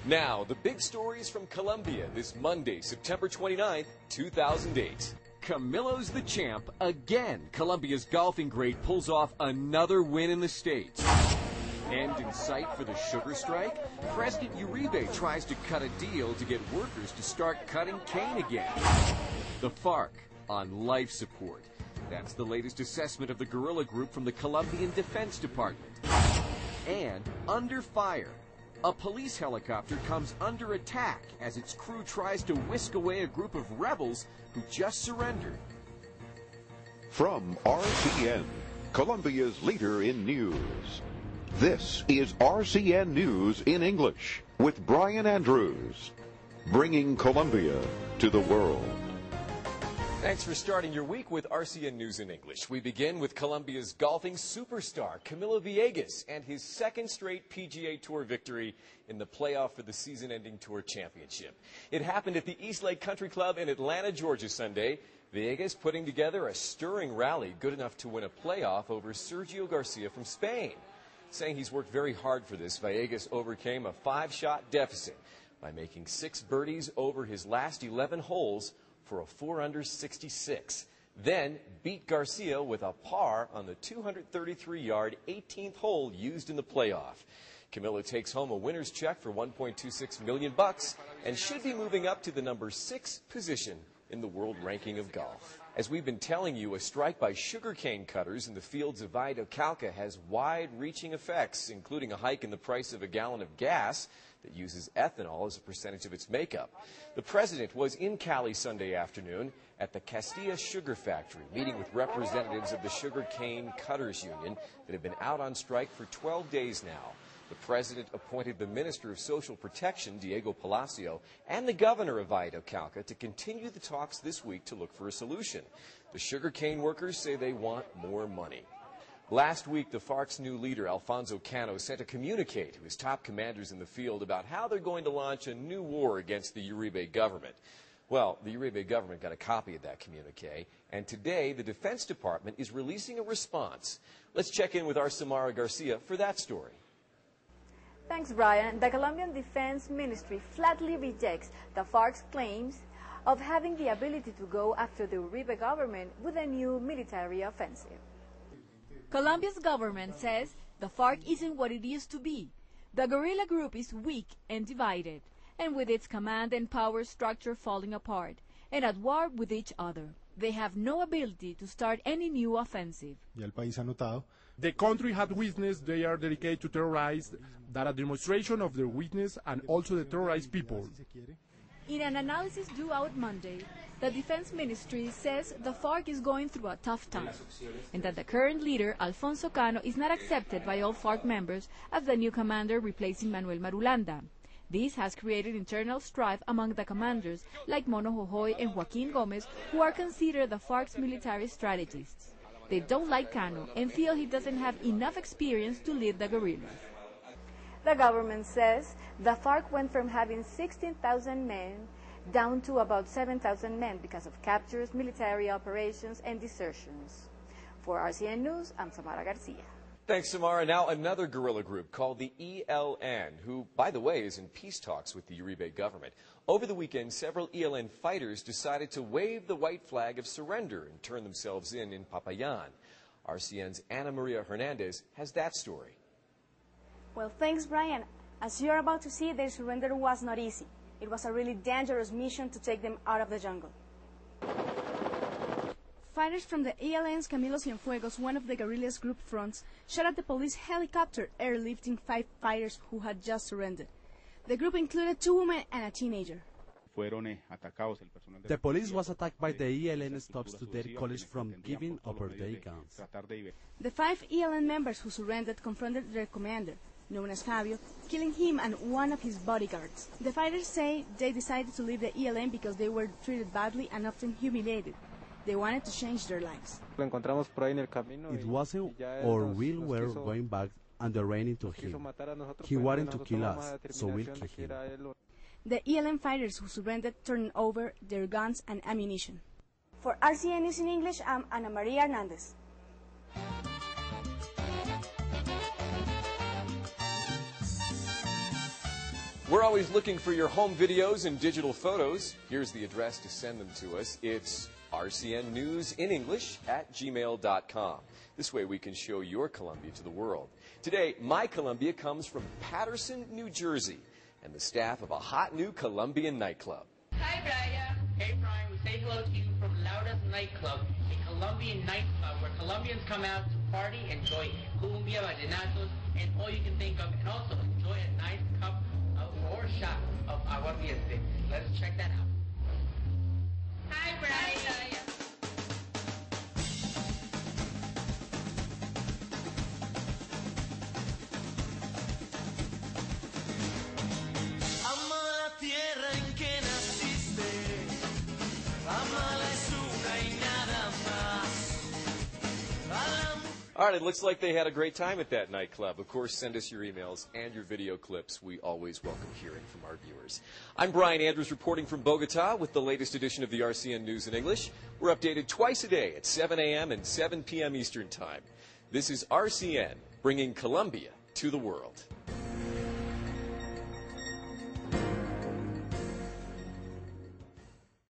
Now, the big stories from Colombia this Monday, September 29th, 2008. Camilo's the champ again. Colombia's golfing great pulls off another win in the States. End in sight for the sugar strike? President Uribe tries to cut a deal to get workers to start cutting cane again. The FARC on life support. That's the latest assessment of the guerrilla group from the Colombian Defense Department. And under fire. A police helicopter comes under attack as its crew tries to whisk away a group of rebels who just surrendered. From RCN, Colombia's leader in news. This is RCN News in English with Brian Andrews, bringing Colombia to the world. Thanks for starting your week with RCN News in English. We begin with Colombia's golfing superstar, Camilo Villegas, and his second straight PGA Tour victory in the playoff for the season-ending Tour Championship. It happened at the East Lake Country Club in Atlanta, Georgia Sunday. Villegas putting together a stirring rally good enough to win a playoff over Sergio Garcia from Spain. Saying he's worked very hard for this, Villegas overcame a 5-shot deficit by making 6 birdies over his last 11 holes for a 4-under 66, then beat Garcia with a par on the 233-yard 18th hole used in the playoff. Camilo takes home a winner's check for $1.26 million and should be moving up to the number 6 position in the world ranking of golf. As we've been telling you, a strike by sugarcane cutters in the fields of Valle del Cauca has wide-reaching effects, including a hike in the price of a gallon of gas that uses ethanol as a percentage of its makeup. The president was in Cali Sunday afternoon at the Castilla Sugar Factory, meeting with representatives of the Sugarcane Cutters Union that have been out on strike for 12 days now. The president appointed the Minister of Social Protection, Diego Palacio, and the governor of Valle del Cauca to continue the talks this week to look for a solution. The sugarcane workers say they want more money. Last week, the FARC's new leader, Alfonso Cano, sent a communique to his top commanders in the field about how they're going to launch a new war against the Uribe government. Well, the Uribe government got a copy of that communique, and today the Defense Department is releasing a response. Let's check in with our Samara Garcia for that story. Thanks, Brian. The Colombian Defense Ministry flatly rejects the FARC's claims of having the ability to go after the Uribe government with a new military offensive. Colombia's government says the FARC isn't what it used to be. The guerrilla group is weak and divided, and with its command and power structure falling apart, and at war with each other. They have no ability to start any new offensive. The country had witnessed they are dedicated to terrorize, that a demonstration of their weakness and also the terrorized people. In an analysis due out Monday, the Defense Ministry says the FARC is going through a tough time, and that the current leader, Alfonso Cano, is not accepted by all FARC members as the new commander replacing Manuel Marulanda. This has created internal strife among the commanders like Mono Jojoy and Joaquin Gomez, who are considered the FARC's military strategists. They don't like Cano and feel he doesn't have enough experience to lead the guerrillas. The government says the FARC went from having 16,000 men down to about 7,000 men because of captures, military operations, and desertions. For RCN News, I'm Samara Garcia. Thanks, Samara. Now another guerrilla group called the ELN, who, by the way, is in peace talks with the Uribe government. Over the weekend, several ELN fighters decided to wave the white flag of surrender and turn themselves in Papayan. RCN's Ana Maria Hernandez has that story. Well, thanks, Brian. As you're about to see, their surrender was not easy. It was a really dangerous mission to take them out of the jungle. Fighters from the ELN's Camilo Cienfuegos, one of the guerrillas group fronts, shot at the police helicopter airlifting 5 fighters who had just surrendered. The group included 2 women and a teenager. The police was attacked by the ELN stops to their colleagues from giving over their guns. The 5 ELN members who surrendered confronted their commander, known as Fabio, killing him and one of his bodyguards. The fighters say they decided to leave the ELN because they were treated badly and often humiliated. They wanted to change their lives. It wasn't our will we were going back and they ran into him. He wanted to kill us, so we'll kill him. The ELN fighters who surrendered turned over their guns and ammunition. For RCN News in English, I'm Ana Maria Hernandez. We're always looking for your home videos and digital photos. Here's the address to send them to us. It's rcnnewsinenglish@gmail.com. This way we can show your Colombia to the world. Today, my Colombia comes from Paterson, New Jersey, and the staff of a hot new Colombian nightclub. Hi, Brian. Hey, Brian. We say hello to you from Laura's Nightclub, a Colombian nightclub where Colombians come out to party, enjoy cumbia, vallenatos, and all you can think of, and also enjoy a nice cup or shot of aguardiente. Let's check that out. Hi, Brian. Hi, Brian. All right, it looks like they had a great time at that nightclub. Of course, send us your emails and your video clips. We always welcome hearing from our viewers. I'm Brian Andrews reporting from Bogota with the latest edition of the RCN News in English. We're updated twice a day at 7 a.m. and 7 p.m. Eastern Time. This is RCN, bringing Colombia to the world.